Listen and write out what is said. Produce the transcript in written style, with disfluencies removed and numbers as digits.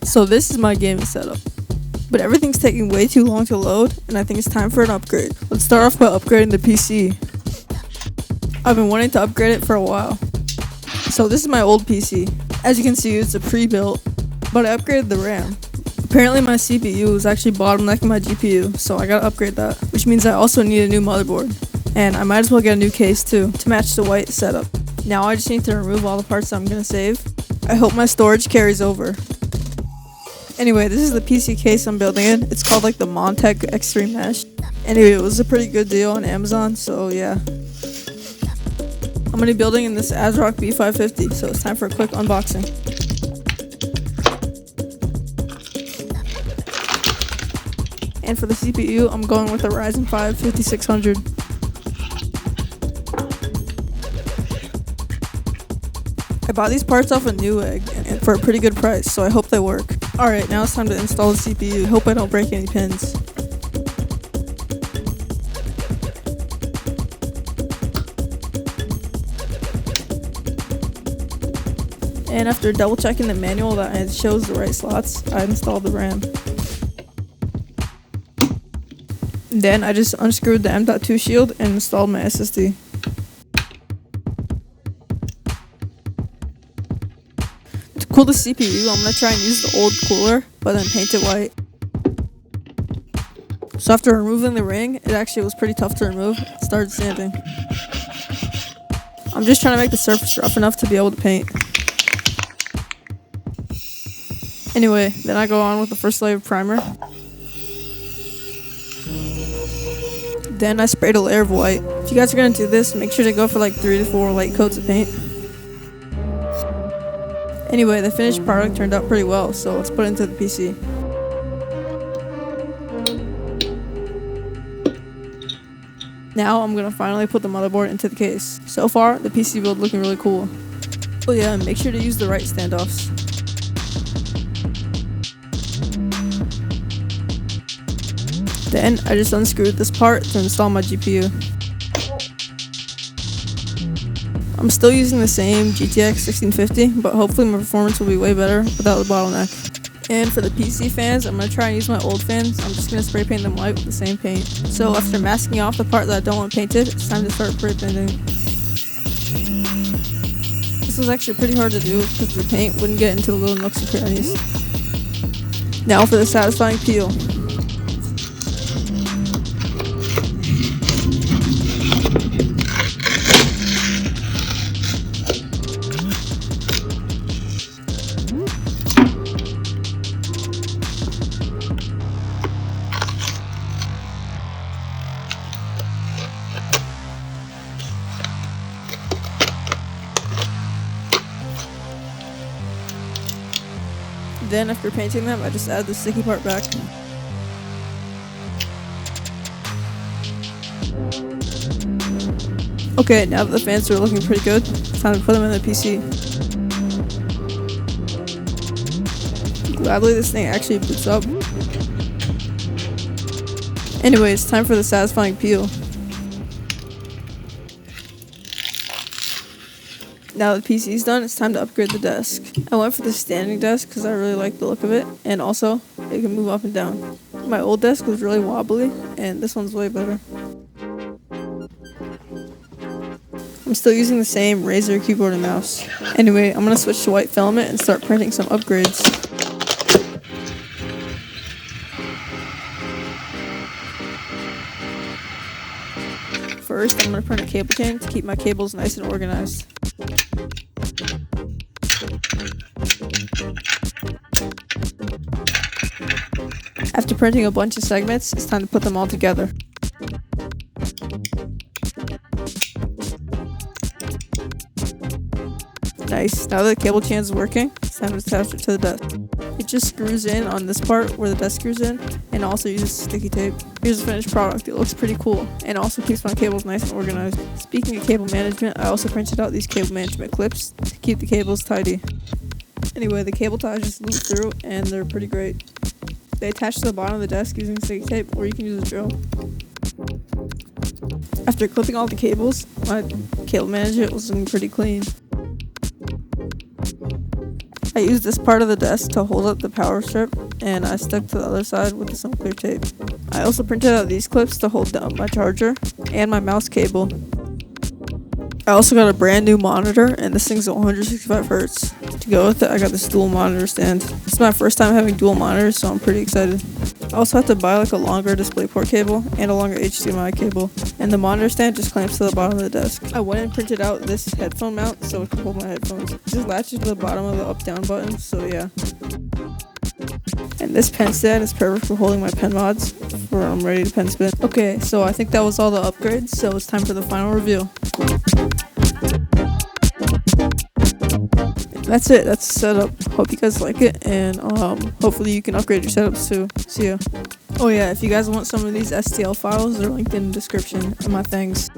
So this is my gaming setup, but everything's taking way too long to load, and I think it's time for an upgrade. Let's start off by upgrading the PC. I've been wanting to upgrade it for a while. So this is my old PC. As you can see, it's a pre-built, but I upgraded the RAM. Apparently my CPU is actually bottlenecking my GPU, so I gotta upgrade that, which means I also need a new motherboard. And I might as well get a new case too, to match the white setup. Now I just need to remove all the parts that I'm gonna save. I hope my storage carries over. Anyway, this is the PC case I'm building in. It's called like the Montech Extreme Mesh. Anyway, it was a pretty good deal on Amazon, so yeah. I'm gonna be building in this ASRock B550, so it's time for a quick unboxing. And for the CPU, I'm going with a Ryzen 5 5600. I bought these parts off of Newegg and for a pretty good price, so I hope they work. Alright, now it's time to install the CPU. Hope I don't break any pins. And after double checking the manual that it shows the right slots, I installed the RAM. Then I just unscrewed the M.2 shield and installed my SSD. To cool the CPU, I'm going to try and use the old cooler, but then paint it white. So after removing the ring, it actually was pretty tough to remove. It started sanding. I'm just trying to make the surface rough enough to be able to paint. Anyway, then I go on with the first layer of primer. Then I sprayed a layer of white. If you guys are going to do this, make sure to go for like 3 to 4 light coats of paint. Anyway, the finished product turned out pretty well, so let's put it into the PC. Now I'm going to finally put the motherboard into the case. So far, the PC build looking really cool. Oh yeah, make sure to use the right standoffs. Then I just unscrewed this part to install my GPU. I'm still using the same GTX 1650, but hopefully my performance will be way better without the bottleneck. And for the PC fans, I'm going to try and use my old fans. I'm just going to spray paint them white with the same paint. So after masking off the part that I don't want painted, it's time to start spray painting. This was actually pretty hard to do because the paint wouldn't get into the little nooks and crannies. Now for the satisfying peel. Then after painting them, I just add the sticky part back. Okay, now that the fans are looking pretty good, it's time to put them in the PC. Gladly this thing actually boots up. Anyway, it's time for the satisfying peel. Now that the PC's done, it's time to upgrade the desk. I went for the standing desk because I really like the look of it, and also, it can move up and down. My old desk was really wobbly, and this one's way better. I'm still using the same Razer keyboard and mouse. Anyway, I'm going to switch to white filament and start printing some upgrades. First, I'm going to print a cable chain to keep my cables nice and organized. After printing a bunch of segments, it's time to put them all together. Nice, now that the cable chain is working, it's time to attach it to the desk. It just screws in on this part where the desk screws in, and also uses sticky tape. Here's the finished product. It looks pretty cool, and also keeps my cables nice and organized. Speaking of cable management, I also printed out these cable management clips to keep the cables tidy. Anyway, the cable ties just loop through, and they're pretty great. They attach to the bottom of the desk using sticky tape, or you can use a drill. After clipping all the cables, my cable management was looking pretty clean. I used this part of the desk to hold up the power strip, and I stuck to the other side with some clear tape. I also printed out these clips to hold down my charger and my mouse cable. I also got a brand new monitor, and this thing's 165 hertz. To go with it, I got this dual monitor stand. It's my first time having dual monitors, so I'm pretty excited. I also had to buy like a longer DisplayPort cable and a longer HDMI cable, and the monitor stand just clamps to the bottom of the desk. I went and printed out this headphone mount so it can hold my headphones. It just latches to the bottom of the up-down button, so yeah. And this pen stand is perfect for holding my pen mods for when I'm ready to pen spin. Okay, so I think that was all the upgrades, so it's time for the final review. That's it, that's the setup. Hope you guys like it, and hopefully you can upgrade your setups too. See ya. Oh yeah, if you guys want some of these STL files, they're linked in the description and my things.